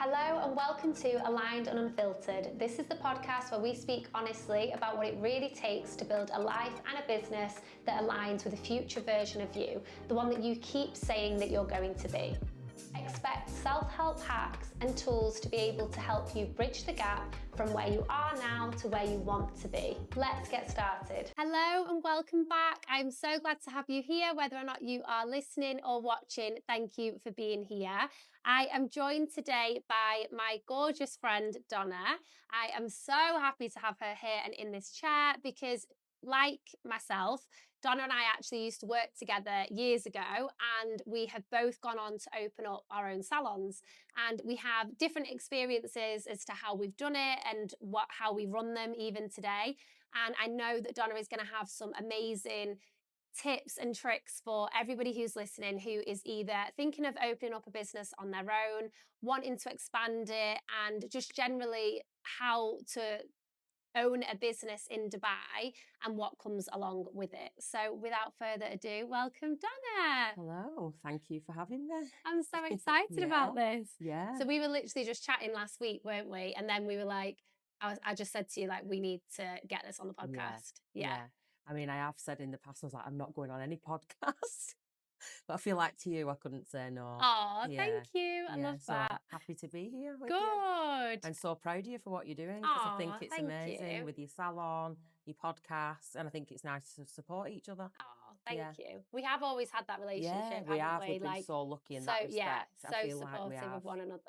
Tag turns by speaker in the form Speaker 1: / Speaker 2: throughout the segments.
Speaker 1: Hello and welcome to Aligned and Unfiltered. This is the podcast where we speak honestly about what it really takes to build a life and a business that aligns with a future version of you, the one that you keep saying that you're going to be. Expect self-help hacks and tools to be able to help you bridge the gap from where you are now to where you want to be. Let's get started. Hello and welcome back. I'm so glad to have you here, whether or not you are listening or watching. Thank you for being here. I am joined today by my gorgeous friend, Donna. I am so happy to have her here and in this chair because, like myself, Donna and I actually used to work together years ago, and we have both gone on to open up our own salons, and we have different experiences as to how we've done it and how we run them even today. And I know that Donna is going to have some amazing tips and tricks for everybody who's listening, who is either thinking of opening up a business on their own, wanting to expand it, and just generally how to own a business in Dubai and what comes along with it. So without further ado, welcome Donna.
Speaker 2: Hello, thank you for having me.
Speaker 1: I'm so excited about this.
Speaker 2: Yeah.
Speaker 1: So we were literally just chatting last week, weren't we? And then we were like, I just said to you, like, we need to get this on the podcast. Yeah.
Speaker 2: I mean, I have said in the past, I was like, I'm not going on any podcast. But I feel like to you, I couldn't say no.
Speaker 1: Oh, thank you. I love
Speaker 2: so
Speaker 1: that.
Speaker 2: Happy to be here with
Speaker 1: Good.
Speaker 2: you. And so proud of you for what you're doing, because I think it's amazing
Speaker 1: you.
Speaker 2: with your salon, your podcast, and I think it's nice to support each other.
Speaker 1: Oh, thank you. We have always had that relationship,
Speaker 2: we have.
Speaker 1: haven't we?
Speaker 2: We've been so lucky in that respect.
Speaker 1: So
Speaker 2: I feel
Speaker 1: supportive
Speaker 2: like we have.
Speaker 1: of one another.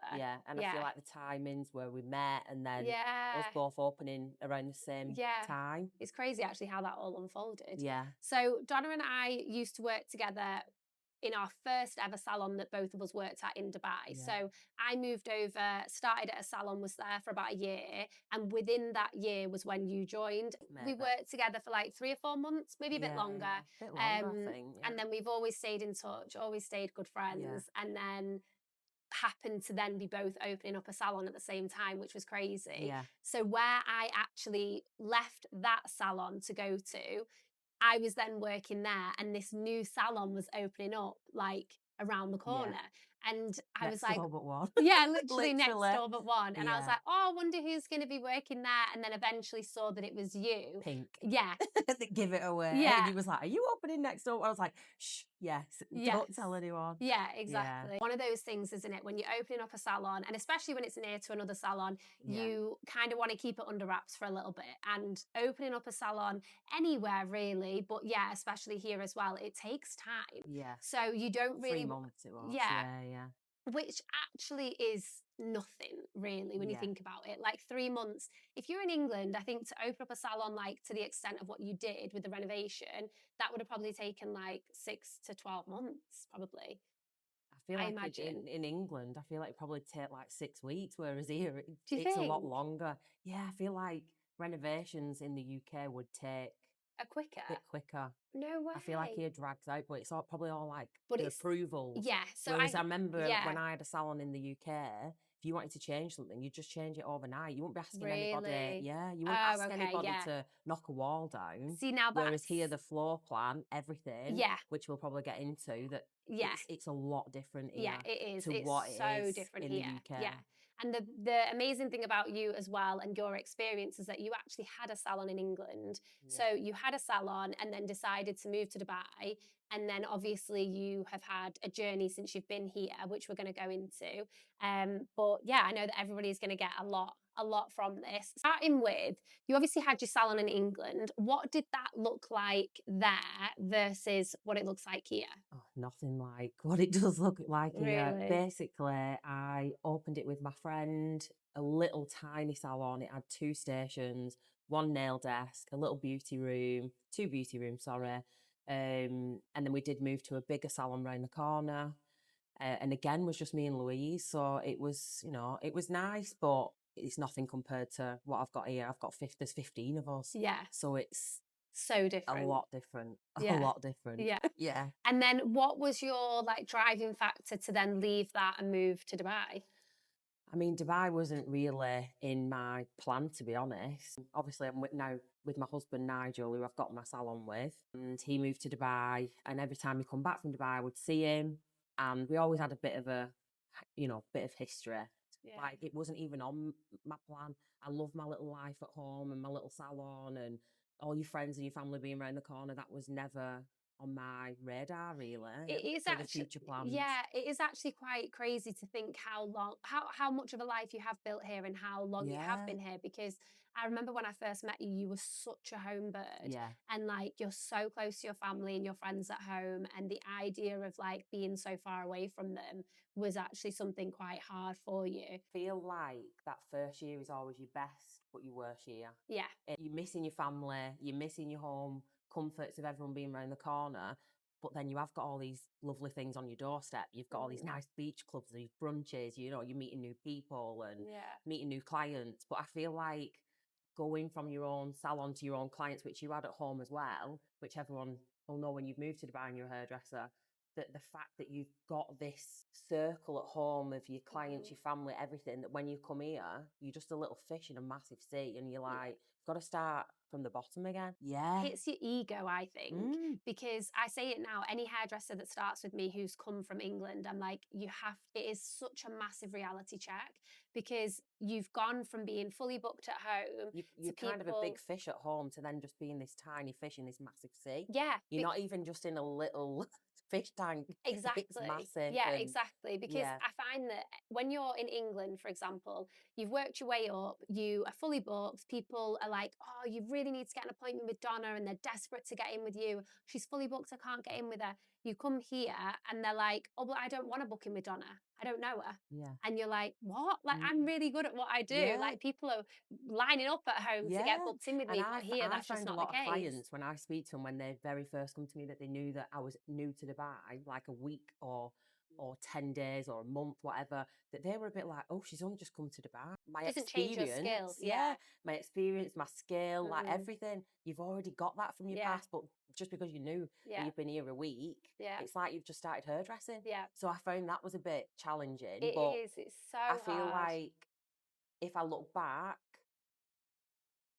Speaker 2: And I feel like the timings where we met and then us both opening around the same time.
Speaker 1: It's crazy actually how that all unfolded.
Speaker 2: Yeah.
Speaker 1: So Donna and I used to work together in our first ever salon that both of us worked at in Dubai.
Speaker 2: Yeah.
Speaker 1: So I moved over, started at a salon, was there for about a year. And within that year was when you joined.
Speaker 2: Maybe.
Speaker 1: We worked together for like 3 or 4 months, maybe a bit longer.
Speaker 2: A bit longer, I think. Yeah.
Speaker 1: And then we've always stayed in touch, always stayed good friends. And then happened to then be both opening up a salon at the same time, which was crazy.
Speaker 2: Yeah.
Speaker 1: So where I actually left that salon to go to, I was then working there, and this new salon was opening up like around the corner. And I was like,
Speaker 2: door but one.
Speaker 1: Yeah, literally next door but one. And I was
Speaker 2: Yeah.
Speaker 1: like, oh, I wonder who's going to be working there. And then eventually saw that it was you.
Speaker 2: Pink.
Speaker 1: Yeah.
Speaker 2: Give it away.
Speaker 1: Yeah.
Speaker 2: And he was like, are you opening next door? I was like, shh, yes. Don't tell anyone.
Speaker 1: Yeah, exactly. One of those things, isn't it? When you're opening up a salon, and especially when it's near to another salon, you kind of want to keep it under wraps for a little bit. And opening up a salon anywhere really, but yeah, especially here as well, it takes time.
Speaker 2: Yeah.
Speaker 1: So you don't really...
Speaker 2: 3 months it was.
Speaker 1: Yeah.
Speaker 2: Yeah.
Speaker 1: Which actually is nothing really when you think about it. Like 3 months. If you're in England, I think to open up a salon like to the extent of what you did with the renovation, that would have probably taken like 6 to 12 months probably.
Speaker 2: I feel like in England, I feel like it probably take like 6 weeks, whereas here it's a lot longer. Yeah, I feel like renovations in the UK would take
Speaker 1: a bit
Speaker 2: quicker.
Speaker 1: No way.
Speaker 2: I feel like here drags out, but it's probably all like
Speaker 1: it's
Speaker 2: approvals.
Speaker 1: Yeah. So
Speaker 2: whereas I remember when I had a salon in the UK, if you wanted to change something, you'd just change it overnight. You wouldn't be asking anybody. Yeah, you wouldn't ask anybody to knock a wall down.
Speaker 1: See, now
Speaker 2: whereas here the floor plan, everything, which we'll probably get into, that it's a lot different here.
Speaker 1: Yeah, it is.
Speaker 2: To
Speaker 1: it's
Speaker 2: what
Speaker 1: so
Speaker 2: it is
Speaker 1: different
Speaker 2: in
Speaker 1: here.
Speaker 2: the UK.
Speaker 1: Yeah. And the amazing thing about you as well and your experience is that you actually had a salon in England. Yeah. So you had a salon and then decided to move to Dubai. And then obviously you have had a journey since you've been here, which we're going to go into. But yeah, I know that everybody's going to get a lot from this. Starting with, you obviously had your salon in England. What did that look like there versus what it looks like here?
Speaker 2: Oh, nothing like what it does look like here.
Speaker 1: Really?
Speaker 2: Basically, I opened it with my friend, a little tiny salon. It had 2 stations, 1 nail desk, a little beauty room, 2 beauty rooms, sorry. And then we did move to a bigger salon round the corner. And again, was just me and Louise. So it was, it was nice, but it's nothing compared to what I've got here. There's 15 of us.
Speaker 1: Yeah.
Speaker 2: So it's
Speaker 1: so different.
Speaker 2: A lot different. A lot different.
Speaker 1: Yeah.
Speaker 2: Yeah.
Speaker 1: And then what was your driving factor to then leave that and move to Dubai?
Speaker 2: I mean, Dubai wasn't really in my plan, to be honest. Obviously, I'm now with my husband, Nigel, who I've got my salon with. And he moved to Dubai. And every time we come back from Dubai, I would see him. And we always had a bit of history.
Speaker 1: Yeah.
Speaker 2: Like, it wasn't even on my plan. I love my little life at home and my little salon and all your friends and your family being around the corner. That was never on my radar, really,
Speaker 1: It is
Speaker 2: for the
Speaker 1: actually,
Speaker 2: future plans.
Speaker 1: yeah, it is actually quite crazy to think how much of a life you have built here and how long you have
Speaker 2: Yeah.
Speaker 1: been here. Because I remember when I first met you, you were such a home bird,
Speaker 2: Yeah.
Speaker 1: and like you're so close to your family and your friends at home, and the idea of like being so far away from them was actually something quite hard for you.
Speaker 2: Feel like that first year is always your best, but your worst year.
Speaker 1: Yeah,
Speaker 2: You're missing your family, you're missing your home comforts of everyone being around the corner, but then you have got all these lovely things on your doorstep. You've got all these nice beach clubs, these brunches, you know, you're meeting new people and
Speaker 1: yeah,
Speaker 2: meeting new clients. But I feel like going from your own salon to your own clients, which you had at home as well, which everyone will know when you've moved to Dubai and you're a hairdresser, that the fact that you've got this circle at home of your clients, your family, everything, that when you come here, you're just a little fish in a massive sea and you're
Speaker 1: yeah.
Speaker 2: like, got to start from the bottom again. Yeah.
Speaker 1: Hits your ego, I think,
Speaker 2: Mm.
Speaker 1: because I say it now, any hairdresser that starts with me who's come from England, I'm like, it is such a massive reality check because you've gone from being fully booked at home
Speaker 2: You're
Speaker 1: to
Speaker 2: kind of a big
Speaker 1: people.
Speaker 2: fish at home to then just being this tiny fish in this massive sea.
Speaker 1: Yeah,
Speaker 2: You're not even just in a little fish tank. It's
Speaker 1: exactly.
Speaker 2: massive.
Speaker 1: Yeah,
Speaker 2: And
Speaker 1: exactly. Because
Speaker 2: yeah,
Speaker 1: I find that when you're in England, for example, you've worked your way up, you are fully booked. People are like, oh, you really need to get an appointment with Donna, and they're desperate to get in with you. She's fully booked, I can't get in with her. You come here and they're like, oh, but I don't want to book in with Donna. I don't know her.
Speaker 2: yeah,
Speaker 1: And you're like, what? Like,
Speaker 2: mm,
Speaker 1: I'm really good at what I do.
Speaker 2: yeah.
Speaker 1: Like, people are lining up at home to get
Speaker 2: Yeah,
Speaker 1: booked in with
Speaker 2: and
Speaker 1: me, but here,
Speaker 2: I
Speaker 1: that's just
Speaker 2: found a
Speaker 1: not the
Speaker 2: lot of
Speaker 1: case.
Speaker 2: clients when I speak to them when they very first come to me that they knew that I was new to Dubai, like a week or 10 days or a month, whatever, that they were a bit like, oh, she's only just come to Dubai. My
Speaker 1: Doesn't change your skill.
Speaker 2: experience, yeah,
Speaker 1: Yeah.
Speaker 2: my experience, my skill, like
Speaker 1: Mm,
Speaker 2: everything, you've already got that from your
Speaker 1: yeah.
Speaker 2: past, but just because you knew that
Speaker 1: Yeah.
Speaker 2: you've been here a week,
Speaker 1: Yeah.
Speaker 2: it's like you've just started hairdressing.
Speaker 1: Yeah.
Speaker 2: So I found that was a bit challenging,
Speaker 1: It
Speaker 2: but
Speaker 1: is. It's
Speaker 2: I
Speaker 1: so
Speaker 2: feel
Speaker 1: hard.
Speaker 2: like if I look back,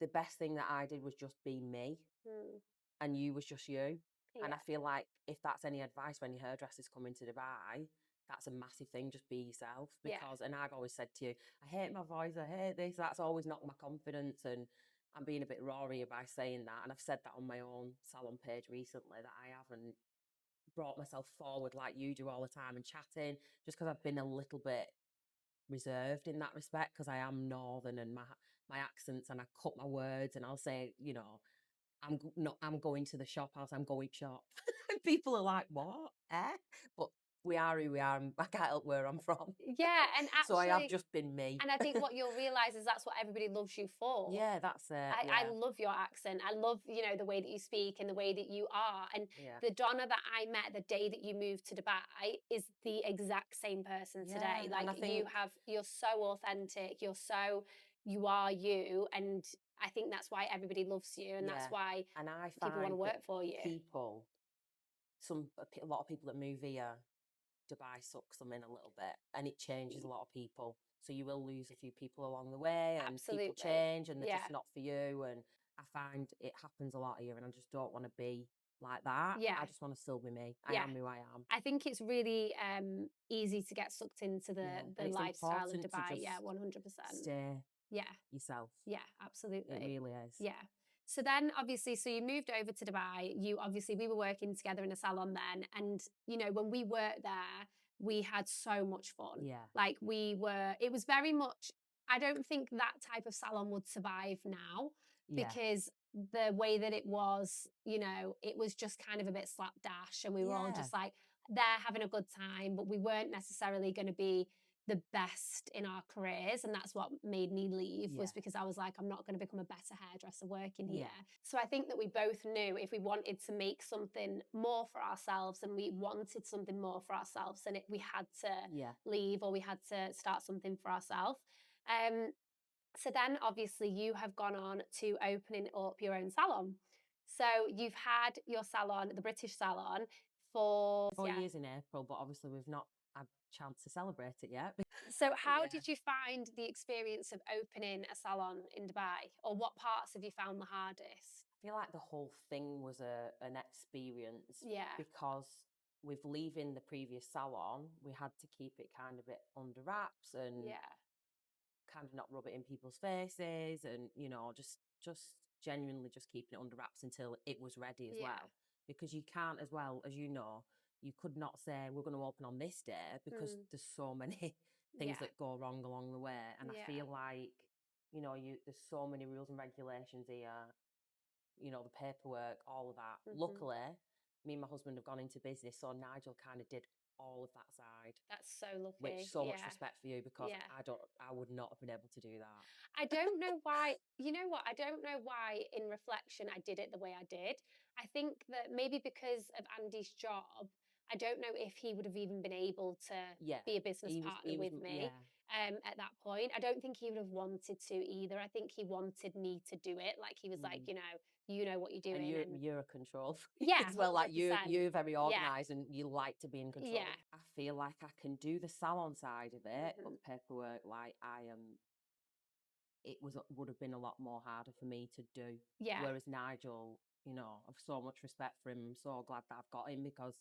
Speaker 2: the best thing that I did was just be me
Speaker 1: Mm,
Speaker 2: and you was just you. And I
Speaker 1: yeah.
Speaker 2: feel like if that's any advice when your hairdressers come into Dubai, that's a massive thing. Just be yourself
Speaker 1: Yeah.
Speaker 2: because, and I've always said to you, I hate my voice, I hate this. That's always knocked my confidence. And I'm being a bit rawrier by saying that. And I've said that on my own salon page recently that I haven't brought myself forward like you do all the time and chatting just because I've been a little bit reserved in that respect because I am northern and my accents and I cut my words and I'll say, you know, I'm going to the shop house, I'm going shop. And people are like, what? Eh? But we are who we are and I can't help where I'm from.
Speaker 1: Yeah. And
Speaker 2: So I have
Speaker 1: actually,
Speaker 2: just been me.
Speaker 1: and I think what you'll realize is that's what everybody loves you for.
Speaker 2: Yeah, that's it.
Speaker 1: I
Speaker 2: Yeah.
Speaker 1: love your accent. I love, the way that you speak and the way that you are. And
Speaker 2: Yeah.
Speaker 1: the Donna that I met the day that you moved to Dubai is the exact same person
Speaker 2: Yeah.
Speaker 1: today.
Speaker 2: And
Speaker 1: Like
Speaker 2: I think,
Speaker 1: you're so authentic. You are you. And I think that's why everybody loves you. And that's
Speaker 2: yeah.
Speaker 1: why
Speaker 2: And I
Speaker 1: people want
Speaker 2: find
Speaker 1: to
Speaker 2: that
Speaker 1: work for you.
Speaker 2: people, a lot of people that move here, Dubai sucks them in a little bit and it changes a lot of people. So you will lose a few people along the way and people
Speaker 1: Absolutely.
Speaker 2: change and they're
Speaker 1: Yeah.
Speaker 2: just not for you. And I find it happens a lot here and I just don't want to be like that.
Speaker 1: Yeah.
Speaker 2: I just want to still be me. I
Speaker 1: Yeah.
Speaker 2: am who I am.
Speaker 1: I think it's really easy to get sucked into
Speaker 2: Yeah.
Speaker 1: the
Speaker 2: And it's
Speaker 1: lifestyle of
Speaker 2: important to
Speaker 1: Dubai.
Speaker 2: just
Speaker 1: Yeah, 100%.
Speaker 2: stay
Speaker 1: Yeah.
Speaker 2: yourself.
Speaker 1: Yeah,
Speaker 2: It
Speaker 1: absolutely.
Speaker 2: really is.
Speaker 1: Yeah. So then obviously, so you moved over to Dubai. We were working together in a salon then. And, when we worked there, we had so much fun.
Speaker 2: Yeah.
Speaker 1: Like it was very much, I don't think that type of salon would survive now
Speaker 2: Yeah.
Speaker 1: because the way that it was, it was just kind of a bit slapdash and we were all
Speaker 2: Yeah.
Speaker 1: just like there having a good time, but we weren't necessarily going to be the best in our careers, and that's what made me leave was
Speaker 2: Yeah.
Speaker 1: because I was like, I'm not going to become a better hairdresser working here.
Speaker 2: Yeah.
Speaker 1: So I think that we both knew if we wanted to make something more for ourselves and we wanted something more for ourselves, then we had to
Speaker 2: Yeah.
Speaker 1: leave or we had to start something for ourselves. So then obviously you have gone on to opening up your own salon. So you've had your salon, the British Salon, for
Speaker 2: 4 years in April, but obviously we've not had a chance to celebrate it yet.
Speaker 1: So how
Speaker 2: Yeah.
Speaker 1: did you find the experience of opening a salon in Dubai? Or what parts have you found the hardest?
Speaker 2: I feel like the whole thing was an experience
Speaker 1: Yeah.
Speaker 2: because with leaving the previous salon, we had to keep it kind of a bit under wraps and
Speaker 1: Yeah.
Speaker 2: kind of not rub it in people's faces, and just genuinely just keeping it under wraps until it was ready as well. Because you can't, as well as you could not say we're going to open on this day, because there's so many things that go wrong along the way. And I feel like there's so many rules and regulations here, the paperwork, all of that. Luckily, me and my husband have gone into business, so Nigel kind of did all of that side.
Speaker 1: That's so lucky.
Speaker 2: Which, so much respect for you, because I would not have been able to do that.
Speaker 1: I don't know why, you know what? I don't know why, in reflection, I did it the way I did. I think that maybe because of Andy's job, I don't know if he would have even been able to be a business partner with me at that point. I don't think he would have wanted to either. I think he wanted me to do it. Like, he was like, you know what you're doing.
Speaker 2: And you're a control freak
Speaker 1: yeah,
Speaker 2: as well. Like,
Speaker 1: 100%.
Speaker 2: you're very organised, and you like to be in control.
Speaker 1: Yeah.
Speaker 2: I feel like I can do the salon side of it, but the paperwork, like, it would have been a lot more harder for me to do.
Speaker 1: Yeah.
Speaker 2: Whereas Nigel, I've so much respect for him. I'm so glad that I've got him, because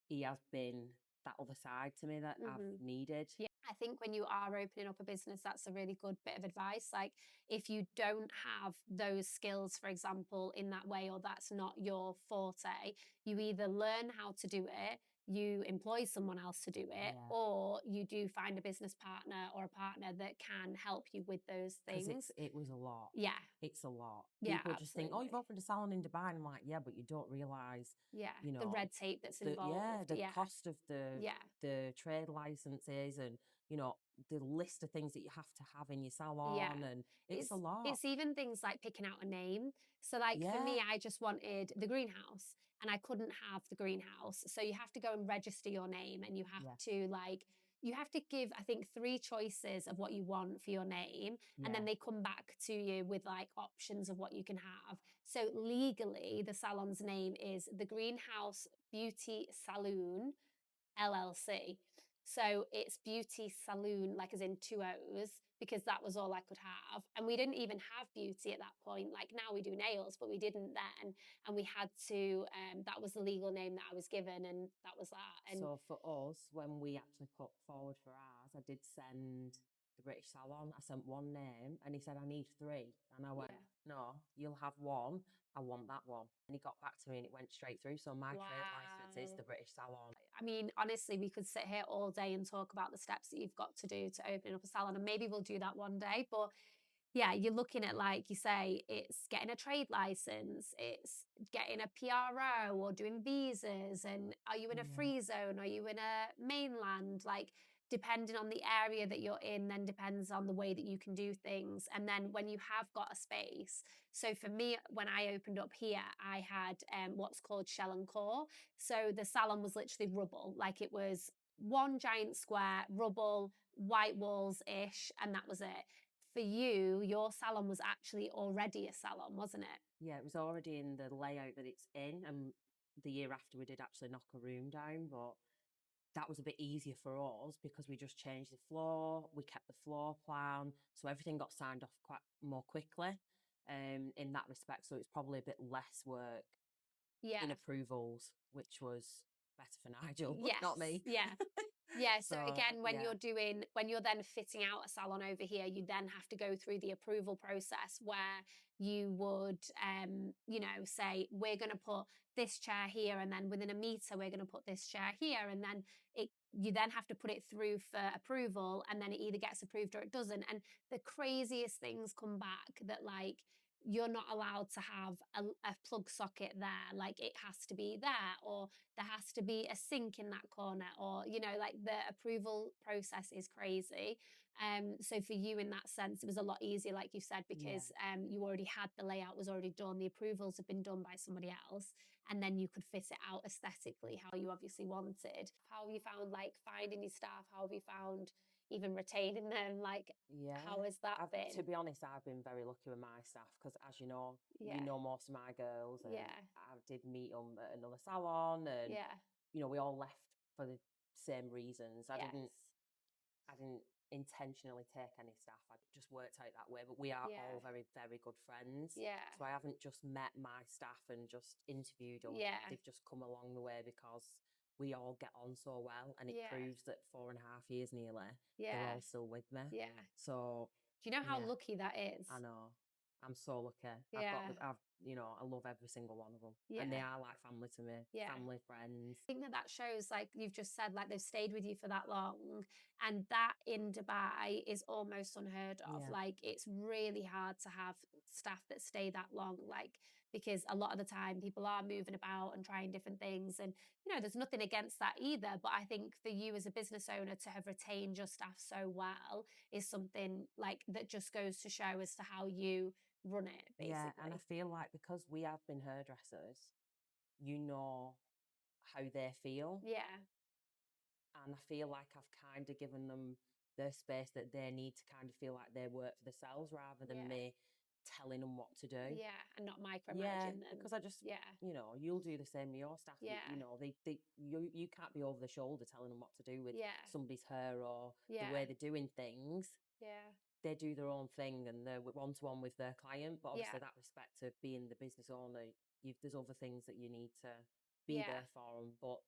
Speaker 2: he has been that other side to me that I've needed.
Speaker 1: Yeah, I think when you are opening up a business, that's a really good bit of advice. Like, if you don't have those skills, for example, in that way, or that's not your forte, you either learn how to do it, you employ someone else to do it, or you do find a business partner or a partner that can help you with those things.
Speaker 2: Because it was a lot.
Speaker 1: Yeah.
Speaker 2: It's a lot.
Speaker 1: Yeah,
Speaker 2: People just think, oh, you've opened a salon in Dubai. And I'm like, yeah, but you don't realise,
Speaker 1: the red tape that's involved.
Speaker 2: The cost of the trade licenses, and, the list of things that you have to have in your salon. And it's a lot.
Speaker 1: It's even things like picking out a name. So, like, for me, I just wanted the greenhouse, and I couldn't have the greenhouse. So you have to go and register your name, and you have to give, I think, 3 choices of what you want for your name. And then they come back to you with, like, options of what you can have. So legally, the salon's name is the Greenhouse Beauty Saloon LLC. So it's beauty saloon, like as in 2 O's, because that was all I could have. And we didn't even have beauty at that point. Like, now we do nails, but we didn't then. And we had to, that was the legal name that I was given, and that was that. And
Speaker 2: so for us, when we actually put forward for ours, I did send the British Salon. I sent one name, and he said, I need 3. And I went, no, you'll have 1. I want that one. And he got back to me, and it went straight through. So my trade license is the British Salon.
Speaker 1: I mean, honestly, we could sit here all day and talk about the steps that you've got to do to open up a salon, and maybe we'll do that one day. But yeah, you're looking at, like you say, it's getting a trade license, it's getting a PRO or doing visas, and are you in a free zone? Are you in a mainland? Like, depending on the area that you're in, then depends on the way that you can do things. And then when you have got a space, so for me, when I opened up here, I had what's called shell and core. So the salon was literally rubble, like it was one giant square, rubble, white walls-ish, and that was it. For you, your salon was actually already a salon, wasn't it?
Speaker 2: Yeah, it was already in the layout that it's in. And the year after, we did actually knock a room down, but that was a bit easier for us because we just changed the floor, we kept the floor plan, so everything got signed off quite more quickly in that respect. So it's probably a bit less work in approvals, which was better for Nigel, not me.
Speaker 1: Yeah, so again, when you're then fitting out a salon over here, you then have to go through the approval process where you would, say, we're going to put this chair here, and then within a meter, we're going to put this chair here. And then you then have to put it through for approval, and then it either gets approved or it doesn't. And the craziest things come back that, like, you're not allowed to have a plug socket there. Like, it has to be there, or there has to be a sink in that corner, or, like, the approval process is crazy. So for you, in that sense, it was a lot easier, like you said, because you already had the layout was already done. The approvals have been done by somebody else, and then you could fit it out aesthetically how you obviously wanted. How have you found, like, finding your staff? How have you found even retaining them? Like, how has that been?
Speaker 2: To be honest, I've been very lucky with my staff, because, as you know most of my girls, and I did meet them at another salon, and we all left for the same reasons. I didn't intentionally take any staff. I just worked out that way. But we are all very, very good friends. So I haven't just met my staff and just interviewed them. They've just come along the way because we all get on so well, and it
Speaker 1: Yeah.
Speaker 2: proves that 4.5 years nearly, they're
Speaker 1: Yeah.
Speaker 2: all still with me.
Speaker 1: Yeah.
Speaker 2: So
Speaker 1: Do you know how
Speaker 2: yeah,
Speaker 1: lucky that is?
Speaker 2: I know. I'm so lucky.
Speaker 1: Yeah.
Speaker 2: I love every single one of them. And they
Speaker 1: Yeah.
Speaker 2: are like family to me,
Speaker 1: Yeah.
Speaker 2: family, friends.
Speaker 1: I think that that shows, like you've just said, like they've stayed with you for that long, and that in Dubai is almost unheard of.
Speaker 2: Yeah.
Speaker 1: Like it's really hard to have staff that stay that long, like because a lot of the time people are moving about and trying different things, and there's nothing against that either. But I think for you as a business owner to have retained your staff so well is something like that just goes to show as to how you run it,
Speaker 2: Yeah. And I
Speaker 1: basically.
Speaker 2: feel like because we have been hairdressers, you know how they feel.
Speaker 1: Yeah,
Speaker 2: And I feel like I've kind of given them the space that they need to kind of feel like they work for themselves rather than
Speaker 1: yeah,
Speaker 2: me telling them what to do.
Speaker 1: yeah, and not
Speaker 2: Yeah,
Speaker 1: micromanaging them.
Speaker 2: because I just,
Speaker 1: Yeah,
Speaker 2: you'll do the same with your staff.
Speaker 1: yeah,
Speaker 2: You can't be over the shoulder telling them what to do with
Speaker 1: yeah,
Speaker 2: somebody's hair or the
Speaker 1: yeah,
Speaker 2: way they're doing things.
Speaker 1: yeah,
Speaker 2: They do their own thing and they're one to one with their client. But
Speaker 1: yeah,
Speaker 2: obviously, that respect of being the business owner, there's other things that you need to be
Speaker 1: yeah,
Speaker 2: there for them. But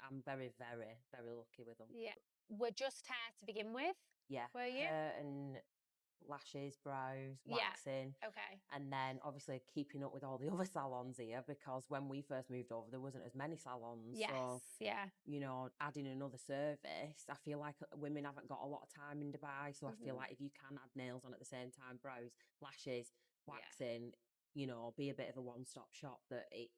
Speaker 2: I'm very, very, very lucky with them.
Speaker 1: yeah. We're just hair to begin with,
Speaker 2: Yeah,
Speaker 1: were you?
Speaker 2: hair and lashes, brows,
Speaker 1: Yeah.
Speaker 2: waxing.
Speaker 1: Okay.
Speaker 2: And then obviously keeping up with all the other salons here because when we first moved over, there wasn't as many salons.
Speaker 1: Yes.
Speaker 2: So,
Speaker 1: Yeah.
Speaker 2: adding another service, I feel like women haven't got a lot of time in Dubai. So I feel
Speaker 1: Mhm.
Speaker 2: like if you can add nails on at the same time, brows, lashes,
Speaker 1: Yeah.
Speaker 2: waxing, be a bit of a one-stop shop that it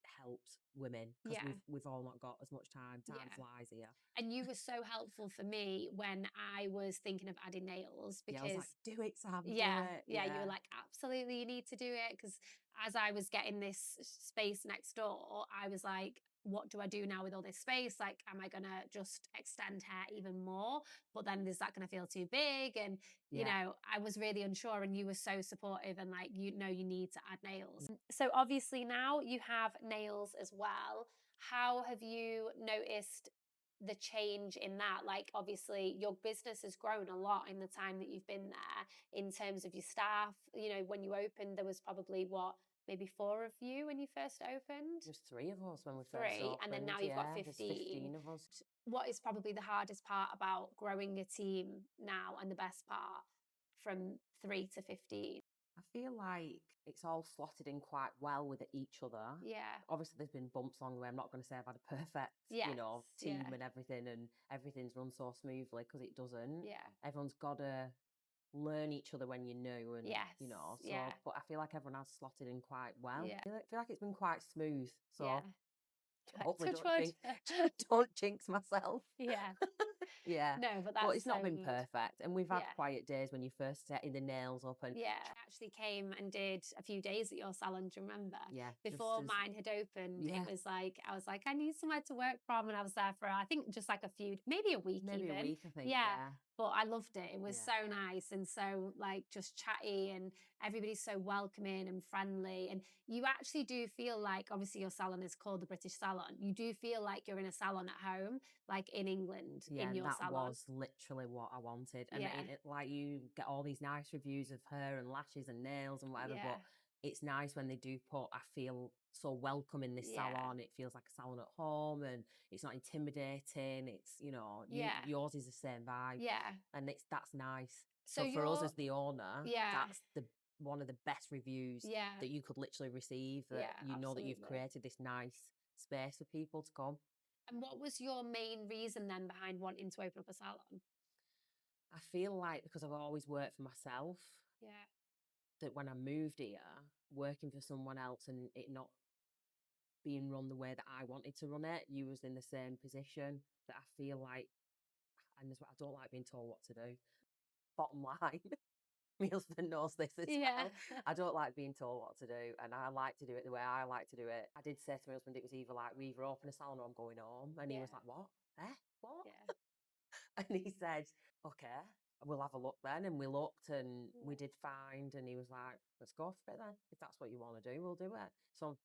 Speaker 2: helps women because
Speaker 1: Yeah.
Speaker 2: we've all not got as much time. Time
Speaker 1: Yeah.
Speaker 2: flies here.
Speaker 1: And you were so helpful for me when I was thinking of adding nails
Speaker 2: Yeah, I was like,
Speaker 1: because
Speaker 2: do it, Sam, do
Speaker 1: yeah,
Speaker 2: it.
Speaker 1: yeah, you were
Speaker 2: Yeah.
Speaker 1: like, absolutely, you need to do it. Because as I was getting this space next door, I was like, what do I do now with all this space? Like, am I going to just extend hair even more? But then is that going to feel too big? And,
Speaker 2: Yeah.
Speaker 1: I was really unsure, and you were so supportive and like, you need to add nails. So obviously now you have nails as well. How have you noticed the change in that? Like, obviously, your business has grown a lot in the time that you've been there in terms of your staff. When you opened, there was probably what, maybe 4 of you when you first opened?
Speaker 2: Just 3 of us when we first
Speaker 1: 3, and then
Speaker 2: opened.
Speaker 1: now you've got
Speaker 2: Yeah, there's
Speaker 1: 15.
Speaker 2: 15 of us.
Speaker 1: What is probably the hardest part about growing a team now, and the best part from 3 to 15?
Speaker 2: I feel like it's all slotted in quite well with each other.
Speaker 1: Yeah.
Speaker 2: Obviously, there's been bumps along the way. I'm not going to say I've had a perfect,
Speaker 1: Yes.
Speaker 2: team
Speaker 1: Yeah.
Speaker 2: and everything, and everything's run so smoothly because it doesn't.
Speaker 1: Yeah.
Speaker 2: Everyone's got to learn each other when you're new, and
Speaker 1: Yes. Yeah.
Speaker 2: So, but I feel like everyone has slotted in quite well.
Speaker 1: Yeah.
Speaker 2: I feel like it's been quite smooth.
Speaker 1: Yeah.
Speaker 2: So
Speaker 1: Like,
Speaker 2: hopefully,
Speaker 1: touch wood.
Speaker 2: don't jinx myself.
Speaker 1: Yeah.
Speaker 2: Yeah.
Speaker 1: No, but
Speaker 2: But
Speaker 1: that's
Speaker 2: it's not
Speaker 1: so
Speaker 2: been
Speaker 1: good.
Speaker 2: perfect. And we've had
Speaker 1: Yeah.
Speaker 2: quiet days when you first setting the nails up and
Speaker 1: Yeah, I actually came and did a few days at your salon, do you remember?
Speaker 2: yeah,
Speaker 1: Before
Speaker 2: just as
Speaker 1: mine had opened,
Speaker 2: yeah,
Speaker 1: it was like, I was like, I need somewhere to work from. And I was there for, I think, just like a few, maybe a week
Speaker 2: maybe a
Speaker 1: even.
Speaker 2: week, I think.
Speaker 1: Yeah.
Speaker 2: Yeah.
Speaker 1: But I loved it. It was
Speaker 2: Yeah.
Speaker 1: so nice and so like just chatty, and everybody's so welcoming and friendly. And you actually do feel like, obviously, your salon is called the British Salon. You do feel like you're in a salon at home, like in England,
Speaker 2: Yeah,
Speaker 1: in
Speaker 2: and
Speaker 1: your
Speaker 2: that
Speaker 1: salon.
Speaker 2: was literally what I wanted. And
Speaker 1: Yeah.
Speaker 2: like you get all these nice reviews of hair and lashes and nails and whatever,
Speaker 1: Yeah.
Speaker 2: but it's nice when they do put, I feel so welcome in this
Speaker 1: Yeah.
Speaker 2: salon. It feels like a salon at home and it's not intimidating. It's,
Speaker 1: Yeah.
Speaker 2: yours is the same vibe.
Speaker 1: Yeah.
Speaker 2: And that's nice.
Speaker 1: So
Speaker 2: So for us
Speaker 1: you're,
Speaker 2: as the owner,
Speaker 1: yeah.
Speaker 2: that's one of the best reviews
Speaker 1: Yeah.
Speaker 2: that you could literally receive, that
Speaker 1: Yeah,
Speaker 2: you know that you've
Speaker 1: absolutely.
Speaker 2: created this nice space for people to come.
Speaker 1: And what was your main reason then behind wanting to open up a salon?
Speaker 2: I feel like because I've always worked for myself,
Speaker 1: Yeah.
Speaker 2: that when I moved here, working for someone else and it not being run the way that I wanted to run it, you was in the same position, that I feel like, and I don't like being told what to do. Bottom line, my husband knows this as
Speaker 1: Yeah.
Speaker 2: well. I don't like being told what to do, and I like to do it the way I like to do it. I did say to my husband, it was either like, we either open a salon or I'm going home. And he was
Speaker 1: Yeah.
Speaker 2: like, what? What?
Speaker 1: Yeah.
Speaker 2: And he said, okay, we'll have a look then. And we looked and we
Speaker 1: Yeah.
Speaker 2: did find, and he was like, let's go for it then. If that's what you want to do, we'll do it. So I'm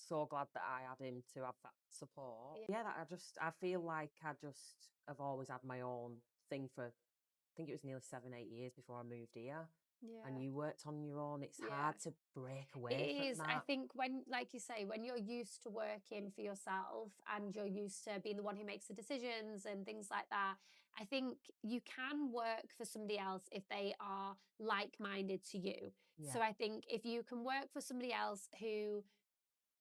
Speaker 2: so glad that I had him to have that support.
Speaker 1: Yeah.
Speaker 2: Yeah, that I feel like I've always had my own thing for, I think it was nearly 7, 8 years before I moved here. and
Speaker 1: Yeah.
Speaker 2: you worked on your own, it's
Speaker 1: Yeah.
Speaker 2: hard to break
Speaker 1: It
Speaker 2: away from
Speaker 1: is. I
Speaker 2: that.
Speaker 1: think when, like you say, when you're used to working for yourself and you're used to being the one who makes the decisions and things like that, I think you can work for somebody else if they are like minded to you.
Speaker 2: Yeah.
Speaker 1: So I think if you can work for somebody else who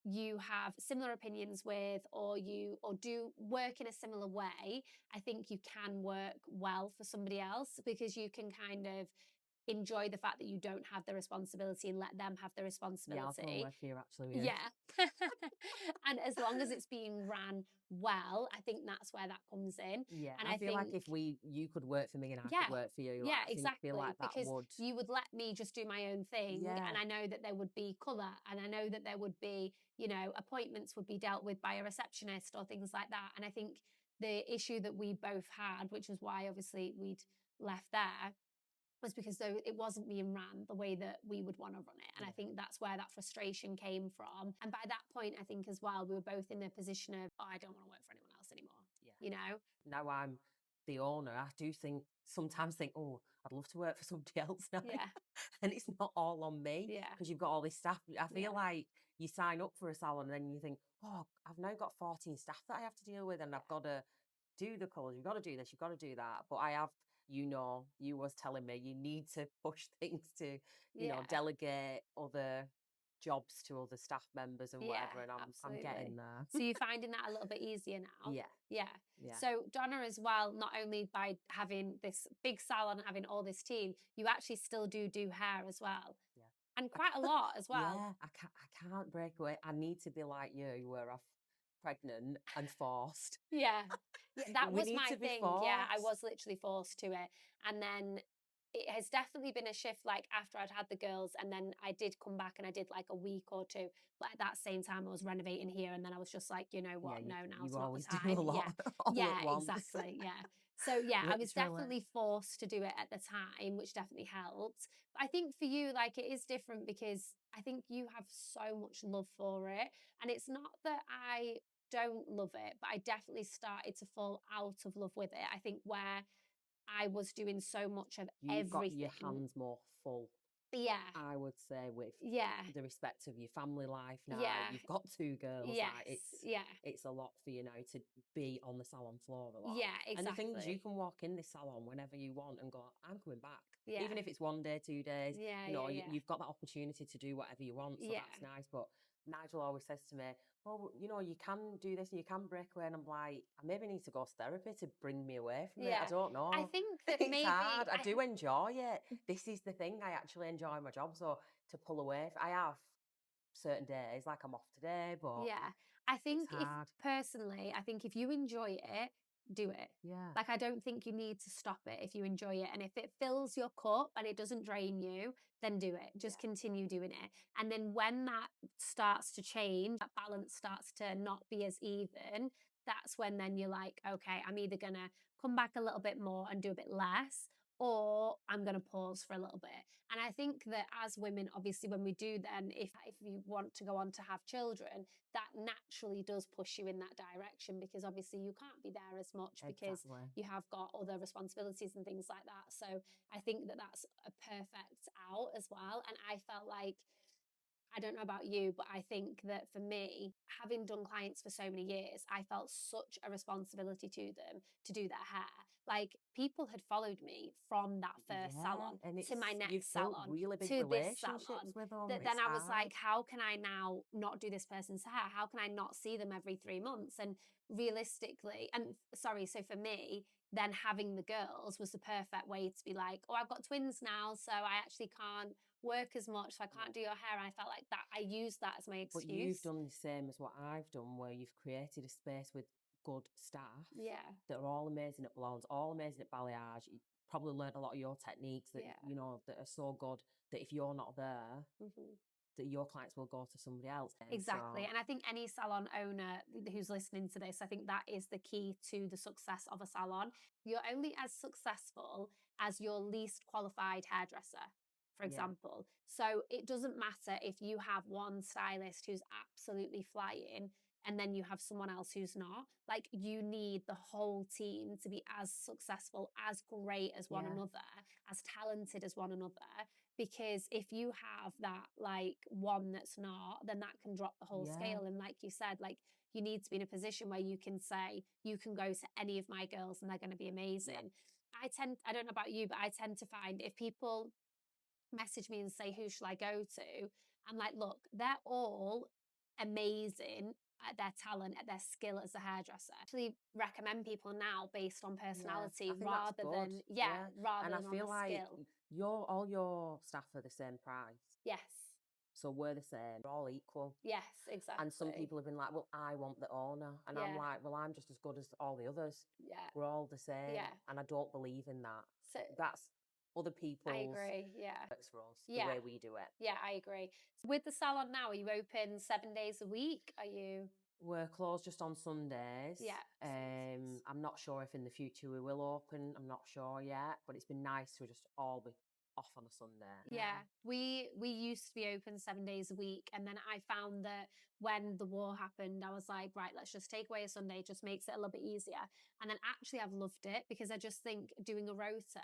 Speaker 1: you have similar opinions with, or do work in a similar way, I think you can work well for somebody else, because you can kind of enjoy the fact that you don't have the responsibility and let them have the
Speaker 2: Yeah, I'll come and
Speaker 1: responsibility.
Speaker 2: work here actually with you.
Speaker 1: Yeah. And as long as it's being ran well, I think that's where that comes in.
Speaker 2: Yeah,
Speaker 1: And
Speaker 2: I
Speaker 1: I
Speaker 2: feel like
Speaker 1: think,
Speaker 2: if you could work for me and I could
Speaker 1: yeah,
Speaker 2: work for you, like,
Speaker 1: yeah,
Speaker 2: feel
Speaker 1: exactly.
Speaker 2: like that
Speaker 1: Because
Speaker 2: would,
Speaker 1: you would let me just do my own thing.
Speaker 2: yeah,
Speaker 1: And I know that there would be colour, and I know that there would be, appointments would be dealt with by a receptionist or things like that. And I think the issue that we both had, which is why obviously we'd left there, was because though it wasn't being ran the way that we would want to run it. And I
Speaker 2: yeah,
Speaker 1: think that's where that frustration came from. And by that point, I think as well, we were both in a position of, oh, I don't want to work for anyone else anymore,
Speaker 2: yeah.
Speaker 1: you know?
Speaker 2: Now I'm the owner, I do sometimes think, oh, I'd love to work for somebody else now.
Speaker 1: Yeah,
Speaker 2: And it's not all on me
Speaker 1: yeah,
Speaker 2: because you've got all this staff. I feel
Speaker 1: yeah,
Speaker 2: like you sign up for a salon and then you think, oh, I've now got 14 staff that I have to deal with, and
Speaker 1: yeah,
Speaker 2: I've got to do the colours, you've got to do this, you've got to do that. But I have, you was telling me you need to push things to,
Speaker 1: yeah,
Speaker 2: delegate other jobs to other staff members and
Speaker 1: yeah,
Speaker 2: whatever. And I'm
Speaker 1: absolutely.
Speaker 2: getting there.
Speaker 1: So you're finding that a little bit easier now?
Speaker 2: Yeah,
Speaker 1: Yeah.
Speaker 2: yeah,
Speaker 1: So Donna as well, not only by having this big salon and having all this team, you actually still do hair as well.
Speaker 2: yeah.
Speaker 1: And
Speaker 2: I
Speaker 1: quite a
Speaker 2: can't,
Speaker 1: lot as well.
Speaker 2: yeah, I can't break away. I need to be like you, where I'm pregnant and forced.
Speaker 1: Yeah. Yeah, that
Speaker 2: We
Speaker 1: was
Speaker 2: need
Speaker 1: my
Speaker 2: to be
Speaker 1: thing. Yeah, I
Speaker 2: forced.
Speaker 1: was literally forced to it. And then it has definitely been a shift, like after I'd had the girls, and then I did come back and I did like a week or two. But at that same time, I was renovating here, and then I was just like, you know
Speaker 2: Yeah,
Speaker 1: what? No, now's
Speaker 2: you
Speaker 1: not the
Speaker 2: always do a
Speaker 1: time. Yeah.
Speaker 2: lot all at
Speaker 1: Yeah,
Speaker 2: once.
Speaker 1: exactly. Yeah. So yeah, I was
Speaker 2: Literally.
Speaker 1: definitely forced to do it at the time, which definitely helped. But I think for you, like it is different because I think you have so much love for it. And it's not that I don't love it, but I definitely started to fall out of love with it. I think where I was doing so much of
Speaker 2: You've got your
Speaker 1: everything.
Speaker 2: hands more full,
Speaker 1: Yeah.
Speaker 2: I would say, with
Speaker 1: Yeah.
Speaker 2: the respect of your family life now.
Speaker 1: Yeah.
Speaker 2: You've got two girls, like
Speaker 1: Yes. Yeah.
Speaker 2: it's a lot for you now to be on the salon floor a lot.
Speaker 1: Yeah,
Speaker 2: And the thing is, you
Speaker 1: exactly.
Speaker 2: can walk in this salon whenever you want and go, I'm coming back.
Speaker 1: Yeah.
Speaker 2: Even if it's 1 day, 2 days,
Speaker 1: Yeah, yeah, yeah.
Speaker 2: you've got that opportunity to do whatever you want. So
Speaker 1: Yeah.
Speaker 2: that's nice. But Nigel always says to me, oh, you can do this and you can break away. And I'm like, I maybe need to go to therapy to bring me away from it. I
Speaker 1: Yeah.
Speaker 2: don't
Speaker 1: I
Speaker 2: know.
Speaker 1: think that
Speaker 2: It's
Speaker 1: maybe
Speaker 2: hard. I do enjoy it. This is the thing. I actually enjoy my job. So to pull away, I have certain days, like I'm off today, but
Speaker 1: yeah. I
Speaker 2: it's
Speaker 1: think if
Speaker 2: hard.
Speaker 1: personally, I think if you enjoy it, do it.
Speaker 2: Yeah.
Speaker 1: Like I don't think you need to stop it if you enjoy it. And if it fills your cup and it doesn't drain you, then do it. Just
Speaker 2: Yeah.
Speaker 1: continue doing it. And then when that starts to change, that balance starts to not be as even, that's when then you're like, okay, I'm either gonna come back a little bit more and do a bit less, or I'm going to pause for a little bit. And I think that as women, obviously, when we do, then if you want to go on to have children, that naturally does push you in that direction, because obviously you can't be there as much because
Speaker 2: Exactly.
Speaker 1: you have got other responsibilities and things like that. So I think that that's a perfect out as well. And I felt like, I don't know about you, but I think that for me, having done clients for so many years, I felt such a responsibility to them to do their hair. Like people had followed me from that first
Speaker 2: Yeah.
Speaker 1: salon
Speaker 2: And
Speaker 1: to my
Speaker 2: you've
Speaker 1: next
Speaker 2: built
Speaker 1: salon
Speaker 2: really big
Speaker 1: to this
Speaker 2: relationships
Speaker 1: salon.
Speaker 2: with them.
Speaker 1: That
Speaker 2: It's
Speaker 1: then I was
Speaker 2: hard.
Speaker 1: like, how can I now not do this person's hair? How can I not see them every 3 months? And realistically, and sorry, so for me, then having the girls was the perfect way to be like, oh, I've got twins now, so I actually can't work as much, so I
Speaker 2: Yeah.
Speaker 1: can't do your hair. And I felt like that I used that as my
Speaker 2: But you've
Speaker 1: excuse.
Speaker 2: done the same as what I've done, where you've created a space with good staff
Speaker 1: Yeah,
Speaker 2: that are all amazing at blondes, all amazing at balayage. You probably learned a lot of your techniques that,
Speaker 1: yeah.
Speaker 2: that are so good that if you're not there,
Speaker 1: Hmm.
Speaker 2: that your clients will go to somebody else. And
Speaker 1: Exactly.
Speaker 2: so,
Speaker 1: And I think any salon owner who's listening to this, I think that is the key to the success of a salon. You're only as successful as your least qualified hairdresser, for
Speaker 2: yeah,
Speaker 1: example. So it doesn't matter if you have one stylist who's absolutely flying and then you have someone else who's not. Like you need the whole team to be as successful, as great as one
Speaker 2: yeah,
Speaker 1: another, as talented as one another. because if you have that like one that's not, then that can drop the whole
Speaker 2: Yeah.
Speaker 1: scale. And like you said, like you need to be in a position where you can say, you can go to any of my girls and they're going to be amazing. I don't know about you, but I tend to find if people message me and say, who shall I go to? I'm like, look, they're all amazing at their talent, at their skill as a hairdresser. I actually recommend people now based on personality
Speaker 2: I think that's
Speaker 1: rather
Speaker 2: good.
Speaker 1: than, rather
Speaker 2: And I
Speaker 1: than on
Speaker 2: feel
Speaker 1: the
Speaker 2: like
Speaker 1: skill.
Speaker 2: all your staff are the same price.
Speaker 1: Yes.
Speaker 2: So we're the same. We're all equal.
Speaker 1: Yes,
Speaker 2: And some
Speaker 1: exactly.
Speaker 2: people have been like, well, I want the owner. And I'm
Speaker 1: Yeah.
Speaker 2: like, well, I'm just as good as all the others.
Speaker 1: Yeah.
Speaker 2: We're all the same.
Speaker 1: Yeah.
Speaker 2: And I don't believe in that.
Speaker 1: So
Speaker 2: That's other
Speaker 1: I
Speaker 2: people's
Speaker 1: agree. Yeah.
Speaker 2: works for us, the
Speaker 1: Yeah.
Speaker 2: way we do it.
Speaker 1: Yeah, I agree. So with the salon now, are you open 7 days a week? Are you?
Speaker 2: We're closed just on Sundays.
Speaker 1: Yeah.
Speaker 2: I'm not sure if in the future we will open. I'm not sure yet, but it's been nice to just all be off on a Sunday.
Speaker 1: Yeah, we used to be open 7 days a week, and then I found that when the war happened, I was like, right, let's just take away a Sunday. It just makes it a little bit easier. And then actually, I've loved it because I just think doing a rota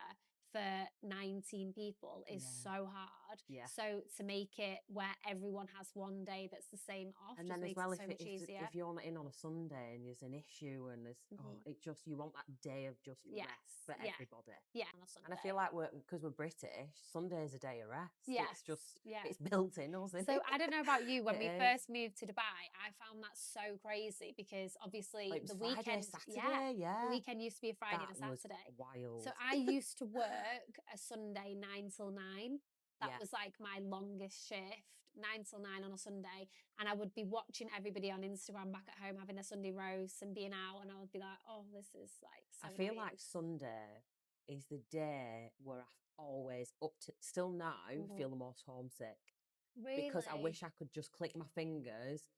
Speaker 1: for 19 people is so hard.
Speaker 2: Yeah.
Speaker 1: So to make it where everyone has one day that's the same off,
Speaker 2: And
Speaker 1: just
Speaker 2: then as
Speaker 1: makes
Speaker 2: well,
Speaker 1: it so much easier.
Speaker 2: if you're not in on a Sunday and there's an issue and there's it just you want that day of just rest for everybody.
Speaker 1: Yeah, on a Sunday.
Speaker 2: And I feel like because we're British, Sunday's a day of rest.
Speaker 1: Yes,
Speaker 2: It's just
Speaker 1: yeah.
Speaker 2: it's built in us. Isn't
Speaker 1: So
Speaker 2: it?
Speaker 1: I don't know about you. When
Speaker 2: It
Speaker 1: we
Speaker 2: is.
Speaker 1: first moved to Dubai, I found that so crazy because obviously
Speaker 2: It was
Speaker 1: the
Speaker 2: Friday,
Speaker 1: weekend,
Speaker 2: Saturday,
Speaker 1: the weekend used to be a Friday
Speaker 2: that
Speaker 1: and a
Speaker 2: was
Speaker 1: Saturday.
Speaker 2: wild.
Speaker 1: So I used to work a Sunday 9 till 9. That
Speaker 2: Yeah.
Speaker 1: was like my longest shift, 9 till 9 on a Sunday. And I would be watching everybody on Instagram back at home having their Sunday roast and being out. And I would be like, oh, this is like so
Speaker 2: I feel
Speaker 1: annoying.
Speaker 2: like Sunday is the day where I always up to still now feel the most homesick.
Speaker 1: Really?
Speaker 2: Because I wish I could just click my fingers,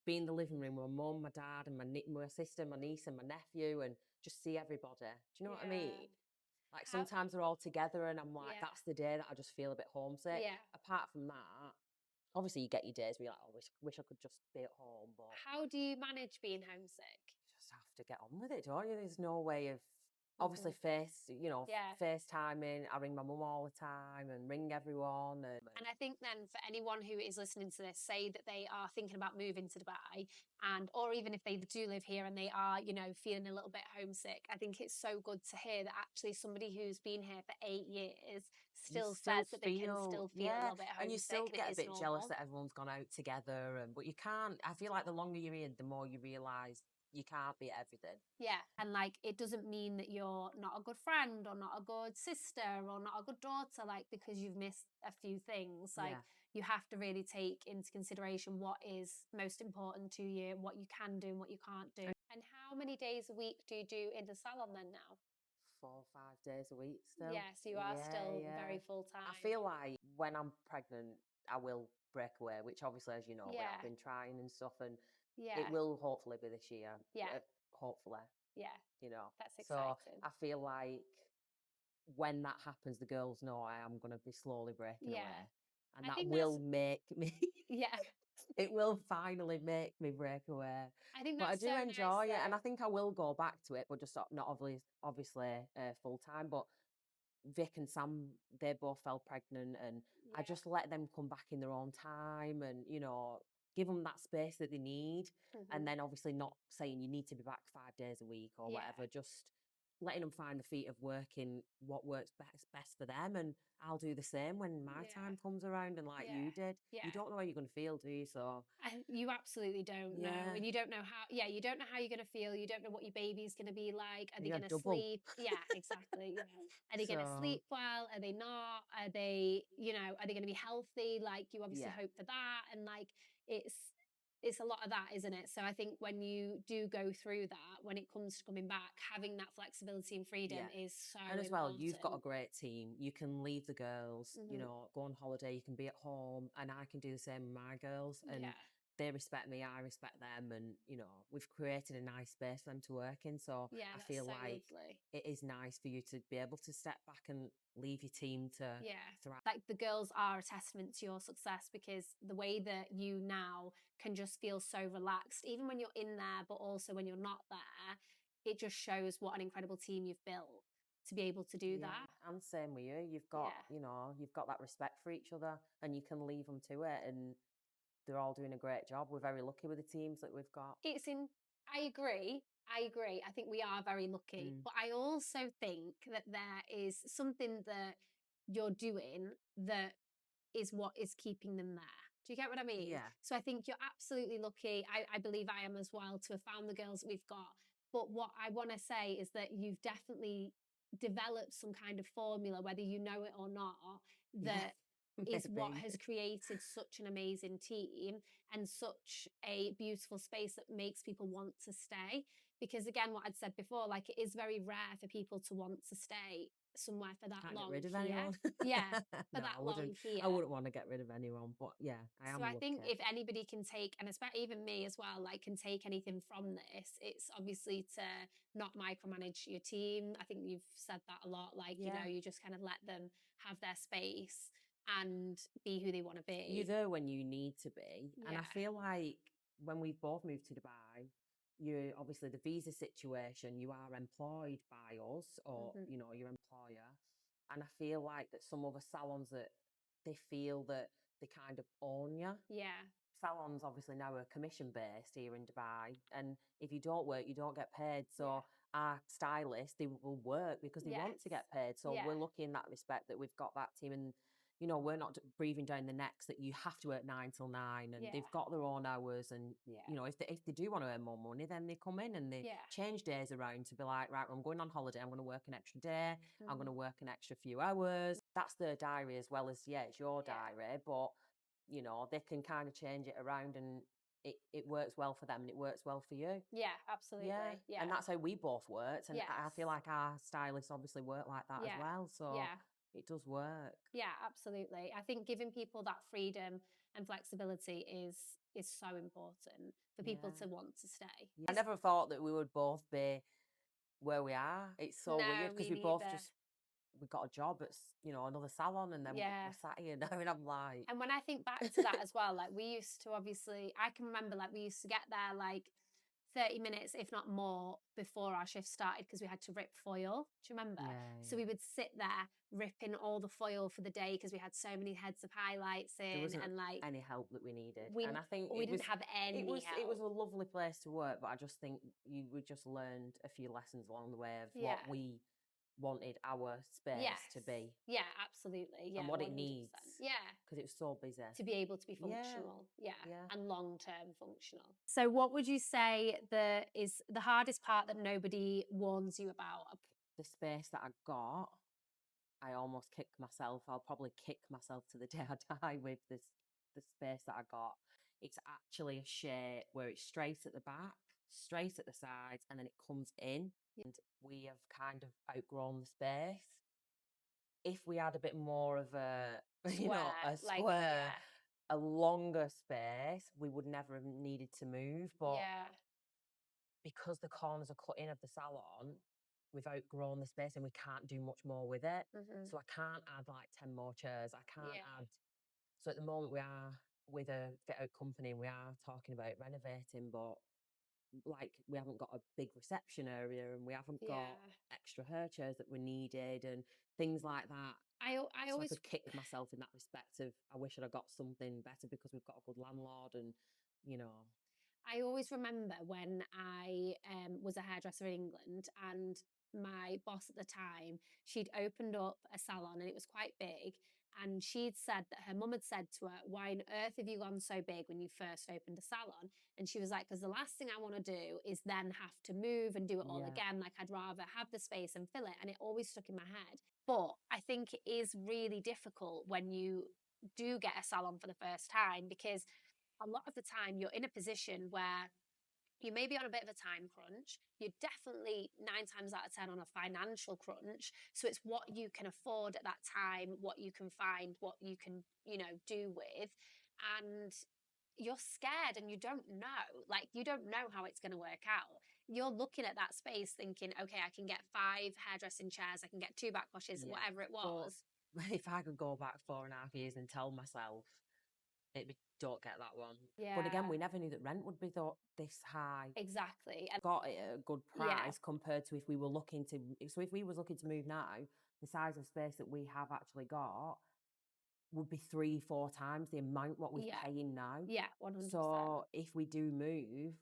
Speaker 2: be in the living room with my mum, my dad, and my sister, my niece, and my nephew, and just see everybody. Do you know what I mean? Like sometimes they're all together, and I'm like, that's the day that I just feel a bit homesick.
Speaker 1: Yeah.
Speaker 2: Apart from that, obviously you get your days where you're like, oh, wish I could just be at home, but
Speaker 1: How do you manage being homesick?
Speaker 2: you just have to get on with it, don't you? There's no way of obviously FaceTiming. I ring my mum all the time and ring everyone.
Speaker 1: And I think then for anyone who is listening to this, say that they are thinking about moving to Dubai or even if they do live here and they are, feeling a little bit homesick, I think it's so good to hear that actually somebody who's been here for 8 years still says that they can still feel a little bit homesick.
Speaker 2: And you still get a bit
Speaker 1: normal.
Speaker 2: jealous that everyone's gone out together, but you can't. I feel like the longer you're in, the more you realise you can't be everything.
Speaker 1: Yeah. And like, it doesn't mean that you're not a good friend or not a good sister or not a good daughter, like, because you've missed a few things. Like, you have to really take into consideration what is most important to you, what you can do and what you can't do. And how many days a week do you do in the salon then now?
Speaker 2: 4 or 5 days a week still.
Speaker 1: Yeah, so you are still very full time.
Speaker 2: I feel like when I'm pregnant, I will break away, which obviously, as you know, we have been trying and stuff, and it will hopefully be this year.
Speaker 1: Yeah.
Speaker 2: Hopefully.
Speaker 1: Yeah. That's
Speaker 2: So
Speaker 1: exciting.
Speaker 2: I feel like when that happens, the girls know I am going to be slowly breaking away. And that will make me... It will finally make me break away.
Speaker 1: I think
Speaker 2: but
Speaker 1: that's
Speaker 2: I do
Speaker 1: so
Speaker 2: enjoy
Speaker 1: nice,
Speaker 2: it, and
Speaker 1: though.
Speaker 2: I think I will go back to it, but just not obviously full time. But Vic and Sam, they both fell pregnant, and I just let them come back in their own time, and give them that space that they need. And then obviously not saying you need to be back 5 days a week or whatever, just letting them find the feet of working what works best for them, and I'll do the same when my time comes around. And like you did, you don't know how you're going to feel, do you? So
Speaker 1: you absolutely don't know, and you don't know how. Yeah, you don't know how you're going to feel. You don't know what your baby's going to be like. Are they going to sleep? Yeah, exactly. Are they going to sleep well? Are they not? Are they, are they going to be healthy? Like, you obviously hope for that, and like it's a lot of that, isn't it? So I think when you do go through that, when it comes to coming back, having that flexibility and freedom is so important.
Speaker 2: And as well, you've got a great team. You can leave the girls, go on holiday, you can be at home, and I can do the same with my girls. And they respect me, I respect them, and we've created a nice space for them to work in. So I feel like it is nice for you to be able to step back and leave your team to thrive.
Speaker 1: Like, the girls are a testament to your success, because the way that you now can just feel so relaxed, even when you're in there, but also when you're not there, it just shows what an incredible team you've built. to be able to do
Speaker 2: Yeah,
Speaker 1: that.
Speaker 2: and same with you. You've got,
Speaker 1: Yeah.
Speaker 2: you know, you've got that respect for each other, and you can leave them to it, and they're all doing a great job. We're very lucky with the teams that we've got.
Speaker 1: It's in I agree. I agree. I think we are very lucky.
Speaker 2: Mm.
Speaker 1: But I also think that there is something that you're doing that is what is keeping them there. Do you get what I mean?
Speaker 2: Yeah.
Speaker 1: So I think you're absolutely lucky. I believe I am as well to have found the girls that we've got. But what I want to say is that you've definitely developed some kind of formula, whether you know it or not,
Speaker 2: Yeah,
Speaker 1: that is what
Speaker 2: maybe.
Speaker 1: has created such an amazing team and such a beautiful space that makes people want to stay. Because again, what I'd said before, like it is very rare for people to want to stay somewhere for that
Speaker 2: Can't get
Speaker 1: long
Speaker 2: rid of
Speaker 1: here.
Speaker 2: anyone.
Speaker 1: Yeah, for
Speaker 2: No,
Speaker 1: that long here.
Speaker 2: I wouldn't want to get rid of anyone, but yeah, I
Speaker 1: So
Speaker 2: am
Speaker 1: I think
Speaker 2: lucky.
Speaker 1: if anybody can take, and especially even me as well, like can take anything from this, it's obviously to not micromanage your team. I think you've said that a lot. Like, you know,
Speaker 2: Yeah.
Speaker 1: you just kind of let them have their space and be who they want to
Speaker 2: You're
Speaker 1: be.
Speaker 2: there when you need to be. And I
Speaker 1: Yeah.
Speaker 2: feel like when we both moved to Dubai, you obviously the visa situation, you are employed by us or,
Speaker 1: Hmm.
Speaker 2: you know, your employer. And I feel like that some other salons that they feel that they kind of own you.
Speaker 1: Yeah.
Speaker 2: Salons obviously now are commission based here in Dubai, and if you don't work, you don't get paid.
Speaker 1: Yeah.
Speaker 2: So our stylists, they will work because they want to
Speaker 1: Yes.
Speaker 2: get paid. So
Speaker 1: Yeah.
Speaker 2: we're lucky in that respect that we've got that team, and you know we're not breathing down the necks that you have to work 9 till 9, and
Speaker 1: Yeah.
Speaker 2: they've got their own hours. And
Speaker 1: Yeah.
Speaker 2: you know if they do want to earn more money, then they come in and they
Speaker 1: Yeah.
Speaker 2: change days around to be like, right, well, I'm going on holiday. I'm going to work an extra day. I'm going to
Speaker 1: Mhm.
Speaker 2: work an extra few hours. That's their diary as well as it's your
Speaker 1: Yeah.
Speaker 2: diary, but you know, they can kind of change it around and it works well for them and it works well for you.
Speaker 1: Yeah.
Speaker 2: Yeah.
Speaker 1: Absolutely. Yeah.
Speaker 2: And that's how we both worked. And I feel
Speaker 1: Yes.
Speaker 2: like our stylists obviously work like that as
Speaker 1: Yeah.
Speaker 2: well. So
Speaker 1: Yeah.
Speaker 2: it does work.
Speaker 1: Yeah, absolutely. I think giving people that freedom and flexibility is so important for people
Speaker 2: Yeah.
Speaker 1: to want to stay.
Speaker 2: I never thought that we would both be where we are. It's so weird
Speaker 1: No,
Speaker 2: because
Speaker 1: me
Speaker 2: we both
Speaker 1: neither.
Speaker 2: just, we got a job at, you know, another salon and then
Speaker 1: Yeah.
Speaker 2: we're sat here now and I'm like,
Speaker 1: And when I think back to that as well, like we used to obviously, I can remember like we used to get there like 30 minutes, if not more, before our shift started because we had to rip foil. Do you remember?
Speaker 2: yeah,
Speaker 1: So
Speaker 2: yeah.
Speaker 1: we would sit there ripping all the foil for the day because we had so many heads of highlights
Speaker 2: There
Speaker 1: in
Speaker 2: wasn't
Speaker 1: and like
Speaker 2: any help that we needed.
Speaker 1: we
Speaker 2: And I think
Speaker 1: we didn't have any
Speaker 2: it was
Speaker 1: help.
Speaker 2: a lovely place to work, but I just think we just learned a few lessons along the way of
Speaker 1: Yeah.
Speaker 2: what we wanted our
Speaker 1: Yes.
Speaker 2: space to be
Speaker 1: Yeah, absolutely. Yeah,
Speaker 2: and what it
Speaker 1: 100%.
Speaker 2: needs
Speaker 1: Yeah.
Speaker 2: because it was so busy.
Speaker 1: To be able to be
Speaker 2: Yeah,
Speaker 1: functional. Yeah.
Speaker 2: yeah.
Speaker 1: And long term functional. So, what would you say is the hardest part that nobody warns you about?
Speaker 2: The space that I got, I almost kicked myself. I'll probably kick myself to the day I die with the space that I got. It's actually a shape where it's straight at the back, straight at the sides, and then it comes in. And we have kind of outgrown the space. If we had a bit more of a, you know,
Speaker 1: Square.
Speaker 2: a
Speaker 1: Like,
Speaker 2: square,
Speaker 1: yeah.
Speaker 2: a longer space, we would never have needed to move. But
Speaker 1: Yeah.
Speaker 2: because the corners are cut in of the salon, we've outgrown the space and we can't do much more with it.
Speaker 1: Hmm.
Speaker 2: So I can't add like 10 more chairs. I can't
Speaker 1: Yeah.
Speaker 2: add. So at the moment we are with a fit out company and we are talking about renovating, but like we haven't got a big reception area and we haven't got
Speaker 1: Yeah.
Speaker 2: extra hair chairs that we needed and things like that.
Speaker 1: I
Speaker 2: So I
Speaker 1: always
Speaker 2: could kick myself in that respect of I wish I'd have got something better because we've got a good landlord and you know.
Speaker 1: I always remember when I was a hairdresser in England and my boss at the time, she'd opened up a salon and it was quite big. And she'd said that her mum had said to her, "Why on earth have you gone so big when you first opened a salon?" And she was like, "Because the last thing I want to do is then have to move and do it all
Speaker 2: Yeah.
Speaker 1: again. Like, I'd rather have the space and fill it." And it always stuck in my head. But I think it is really difficult when you do get a salon for the first time because a lot of the time you're in a position where you may be on a bit of a time crunch. You're definitely 9 times out of 10 on a financial crunch. So it's what you can afford at that time, what you can find, what you can, do with. And you're scared and you don't know. Like, you don't know how it's going to work out. You're looking at that space thinking, okay, I can get 5 hairdressing chairs, I can get 2 backwashes,
Speaker 2: Yeah.
Speaker 1: whatever it
Speaker 2: But
Speaker 1: was.
Speaker 2: if I could go back 4.5 years and tell myself don't get that one.
Speaker 1: Yeah.
Speaker 2: But again, we never knew that rent would be this high.
Speaker 1: Exactly. And
Speaker 2: Got it at a good
Speaker 1: yeah.
Speaker 2: price compared to if we were looking to. So if we was looking to move now, the size of space that we have actually got would be 3-4 times the amount what we're
Speaker 1: Yeah.
Speaker 2: paying now.
Speaker 1: Yeah, 100%.
Speaker 2: So if we do move,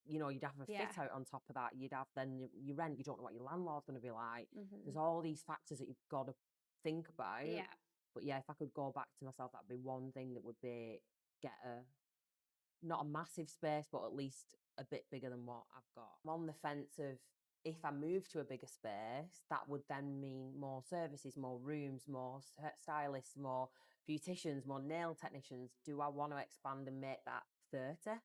Speaker 2: you'd have a
Speaker 1: Yeah.
Speaker 2: fit out on top of that. You'd have then your rent. You don't know what your landlord's going to be like. There's
Speaker 1: Mhm.
Speaker 2: all these factors that you've got to think about.
Speaker 1: Yeah.
Speaker 2: But yeah, if I could go back to myself, that'd be one thing that would be get not a massive space, but at least a bit bigger than what I've got. I'm on the fence of if I move to a bigger space, that would then mean more services, more rooms, more stylists, more beauticians, more nail technicians. Do I want to expand and make that 30?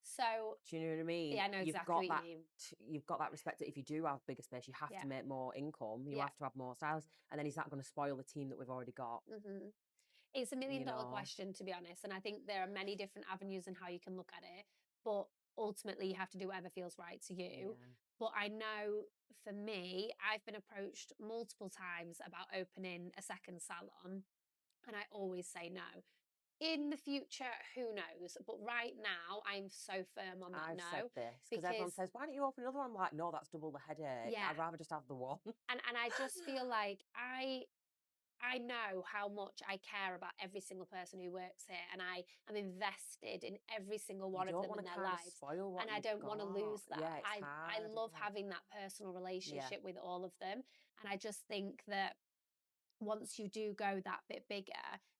Speaker 1: So
Speaker 2: do you know what I mean?
Speaker 1: yeah, I know exactly what you mean.
Speaker 2: You've got that respect that if you do have bigger space, you have
Speaker 1: Yeah.
Speaker 2: to make more income. You
Speaker 1: Yeah.
Speaker 2: have to have more stylists, and then is that going to spoil the team that we've already got?
Speaker 1: Mhm. It's a million
Speaker 2: You
Speaker 1: dollar
Speaker 2: know,
Speaker 1: question, to be honest. And I think there are many different avenues in how you can look at it. But ultimately, you have to do whatever feels right to you.
Speaker 2: yeah.
Speaker 1: But I know for me, I've been approached multiple times about opening a second salon. And I always say no. In the future, who knows? But right now, I'm so firm on that
Speaker 2: I've said
Speaker 1: no.
Speaker 2: this because everyone says, "Why don't you open another one?" I'm like, no, that's double the headache.
Speaker 1: Yeah.
Speaker 2: I'd rather just have the one.
Speaker 1: And I just feel like I know how much I care about every single person who works here, and I am invested in every single
Speaker 2: You
Speaker 1: one of
Speaker 2: don't
Speaker 1: them
Speaker 2: want
Speaker 1: in
Speaker 2: to
Speaker 1: their
Speaker 2: kind of
Speaker 1: lives.
Speaker 2: spoil what
Speaker 1: And I
Speaker 2: you've
Speaker 1: don't
Speaker 2: got.
Speaker 1: want to lose that.
Speaker 2: Yeah, it's
Speaker 1: I
Speaker 2: hard.
Speaker 1: love
Speaker 2: Isn't it?
Speaker 1: having that personal
Speaker 2: Yeah,
Speaker 1: relationship with all of them. And I just think that once you do go that bit bigger,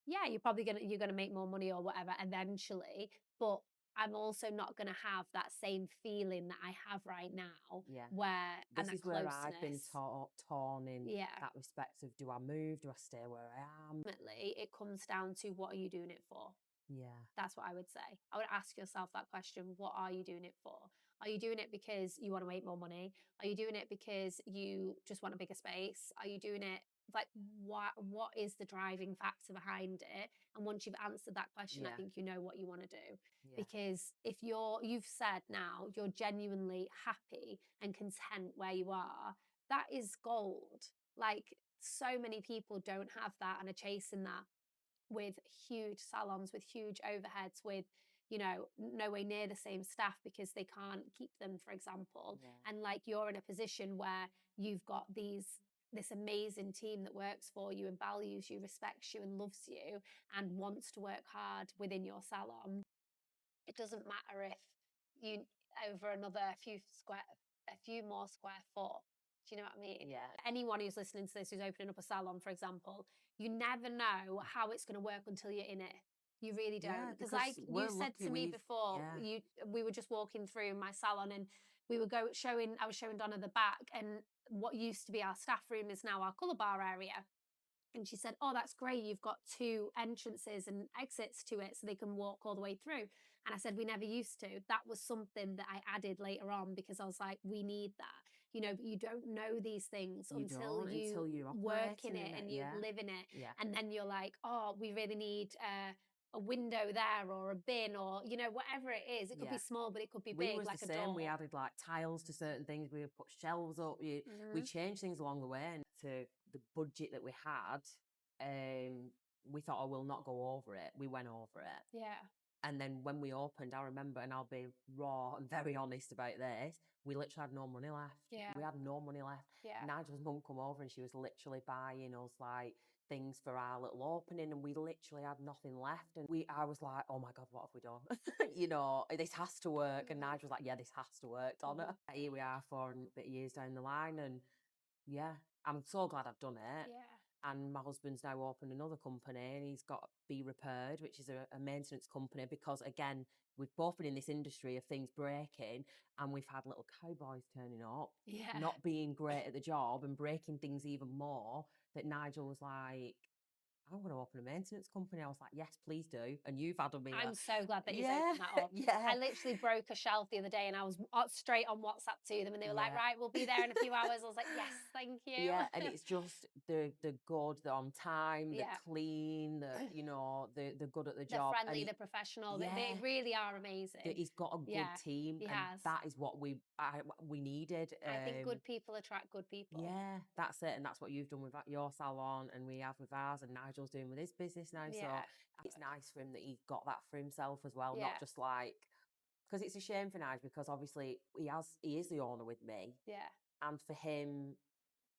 Speaker 1: yeah, you're gonna make more money or whatever eventually. But I'm also not gonna have that same feeling that I have right now,
Speaker 2: yeah.
Speaker 1: where and
Speaker 2: This
Speaker 1: that
Speaker 2: is where I've been
Speaker 1: closeness.
Speaker 2: torn in
Speaker 1: Yeah.
Speaker 2: that respect of do I move? Do I stay where I am?
Speaker 1: Ultimately, it comes down to what are you doing it for?
Speaker 2: Yeah,
Speaker 1: That's what I would say. I would ask yourself that question. What are you doing it for? Are you doing it because you want to make more money? Are you doing it because you just want a bigger space? Are you doing it like what is the driving factor behind it? And once you've answered that question, I
Speaker 2: yeah,
Speaker 1: think you know what you want to do.
Speaker 2: yeah,
Speaker 1: Because if you've said now you're genuinely happy and content where you are, that is gold. Like so many people don't have that and are chasing that with huge salons, with huge overheads, with, nowhere near the same staff because they can't keep them, for example.
Speaker 2: yeah,
Speaker 1: And like you're in a position where you've got this amazing team that works for you and values you, respects you, and loves you, and wants to work hard within your salon. It doesn't matter if you over a few more square foot. Do you know what I mean?
Speaker 2: yeah,
Speaker 1: Anyone who's listening to this who's opening up a salon, for example, you never know how it's going to work until you're in it. You really
Speaker 2: yeah.
Speaker 1: don't. Because like
Speaker 2: Because
Speaker 1: you
Speaker 2: we're
Speaker 1: said
Speaker 2: lucky.
Speaker 1: to me before,
Speaker 2: Yeah,
Speaker 1: we were just walking through my salon and I was showing Donna the back, and what used to be our staff room is now our colour bar area. And she said, "Oh, that's great. You've got two entrances and exits to it so they can walk all the way through." And I said, "We never used to." That was something that I added later on because I was like, "We need that." But you don't know these things
Speaker 2: you
Speaker 1: until
Speaker 2: don't
Speaker 1: you
Speaker 2: until you're
Speaker 1: work in
Speaker 2: operating
Speaker 1: it
Speaker 2: in it.
Speaker 1: and you
Speaker 2: Yeah,
Speaker 1: live in it.
Speaker 2: yeah.
Speaker 1: And then you're like, "Oh, we really need a window there or a bin or, whatever it is. It could be
Speaker 2: Yeah.
Speaker 1: small, but it could be
Speaker 2: We
Speaker 1: big,
Speaker 2: was the
Speaker 1: like a
Speaker 2: same. We
Speaker 1: door."
Speaker 2: added like tiles to certain things. We would put shelves up. We
Speaker 1: Hmm.
Speaker 2: changed things along the way. And to the budget that we had, we thought, oh, we'll not go over it. We went over it.
Speaker 1: Yeah.
Speaker 2: And then when we opened, I remember, and I'll be raw and very honest about this, we literally had no money left.
Speaker 1: Yeah.
Speaker 2: We had no money left.
Speaker 1: Yeah.
Speaker 2: Nigel's mum come over and she was literally buying us like things for our little opening, and we literally had nothing left. And I was like, oh my God, what have we done? This has to work. And Nigel was like, yeah, this has to work, Donna. Here we are 4 years down the line. And yeah, I'm so glad I've done it.
Speaker 1: Yeah.
Speaker 2: And my husband's now opened another company and he's got Be Repaired, which is a maintenance company, because again, we've both been in this industry of things breaking, and we've had little cowboys turning up,
Speaker 1: Yeah.
Speaker 2: not being great at the job and breaking things even more, that Nigel was like, I'm going to open a maintenance company. I was like, yes, please do. And you've had me
Speaker 1: I'm so glad that he's
Speaker 2: yeah,
Speaker 1: opened that up.
Speaker 2: yeah,
Speaker 1: I literally broke a shelf the other day and I was straight on WhatsApp to them and they were like,
Speaker 2: yeah.
Speaker 1: "Right, we'll be there in a few hours." I was like, "Yes, thank you."
Speaker 2: Yeah, and it's just the good, the on time, the
Speaker 1: Yeah.
Speaker 2: clean, the good at the
Speaker 1: They're
Speaker 2: job, and
Speaker 1: friendly, they're professional. They
Speaker 2: yeah,
Speaker 1: really are amazing.
Speaker 2: he's got a good
Speaker 1: Yeah,
Speaker 2: team,
Speaker 1: he
Speaker 2: and
Speaker 1: has.
Speaker 2: that is what we needed.
Speaker 1: I think good people attract good people.
Speaker 2: Yeah, that's it, and that's what you've done with your salon, and we have with ours, and Nigel Nigel's doing with his business now. So
Speaker 1: Yeah.
Speaker 2: it's nice for him that he got that for himself as well,
Speaker 1: Yeah.
Speaker 2: not just like, because it's a shame for Nigel, because obviously he is the owner with me,
Speaker 1: Yeah.
Speaker 2: and for him,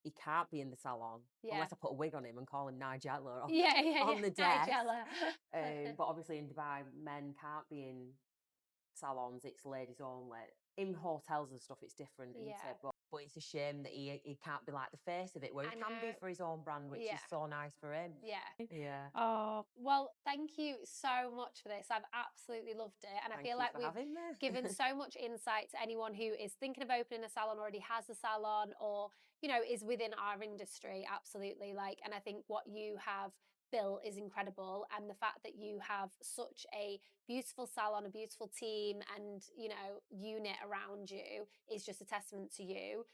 Speaker 2: he can't be in the salon
Speaker 1: Yeah.
Speaker 2: unless I put a wig on him and call him Nigella
Speaker 1: Yeah.
Speaker 2: on the desk.
Speaker 1: Nigella.
Speaker 2: But obviously in Dubai, men can't be in salons. It's ladies only. In hotels and stuff, it's different, isn't
Speaker 1: Yeah.
Speaker 2: it? But it's a shame that he can't be like the face of it, where
Speaker 1: I
Speaker 2: he can be
Speaker 1: know.
Speaker 2: for his own brand, which
Speaker 1: Yeah.
Speaker 2: is so nice for him.
Speaker 1: Yeah.
Speaker 2: Yeah.
Speaker 1: Oh, well, thank you so much for this. I've absolutely loved it. And I
Speaker 2: Thank
Speaker 1: feel
Speaker 2: you
Speaker 1: like
Speaker 2: for
Speaker 1: we've
Speaker 2: having me.
Speaker 1: given so much insight to anyone who is thinking of opening a salon, already has a salon, or, you know, is within our industry. Absolutely. Like, and I think what you have built is incredible. And the fact that you have such a beautiful salon, a beautiful team, and, you know, unit around you is just a testament to you.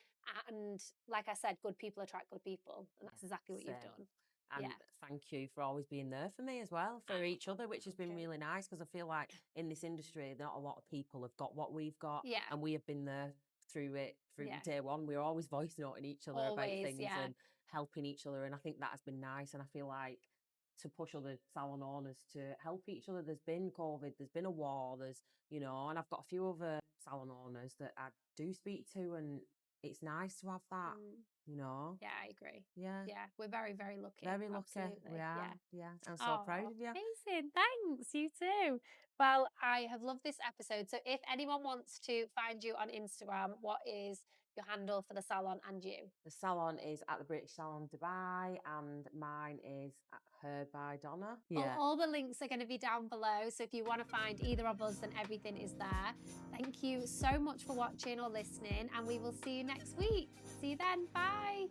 Speaker 1: And like I said, good people attract good people. And that's exactly what you've
Speaker 2: Same.
Speaker 1: done.
Speaker 2: And
Speaker 1: Yeah.
Speaker 2: thank you for always being there for me as well, for each other, which has been
Speaker 1: Okay.
Speaker 2: really nice, because I feel like in this industry, not a lot of people have got what we've got.
Speaker 1: Yeah.
Speaker 2: And we have been there through it from
Speaker 1: Yeah.
Speaker 2: day one. We're always voice noting each other about
Speaker 1: Always,
Speaker 2: things
Speaker 1: yeah.
Speaker 2: and helping each other. And I think that has been nice. And I feel like to push other salon owners to help each other. There's been COVID, there's been a war, and I've got a few other salon owners that I do speak to, and it's nice to have that,
Speaker 1: Yeah, I agree.
Speaker 2: Yeah.
Speaker 1: Yeah, we're very, very lucky.
Speaker 2: Very lucky.
Speaker 1: Absolutely.
Speaker 2: We are.
Speaker 1: Yeah.
Speaker 2: Yeah. I'm so proud of you.
Speaker 1: Amazing. Thanks. You too. Well, I have loved this episode. So if anyone wants to find you on Instagram, what is your handle for the salon and you?
Speaker 2: The salon is at the British Salon Dubai, and mine is at Her by Donna.
Speaker 1: Well, all the links are going to be down below. So if you want to find either of us, then everything is there. Thank you so much for watching or listening, and we will see you next week. See you then. Bye.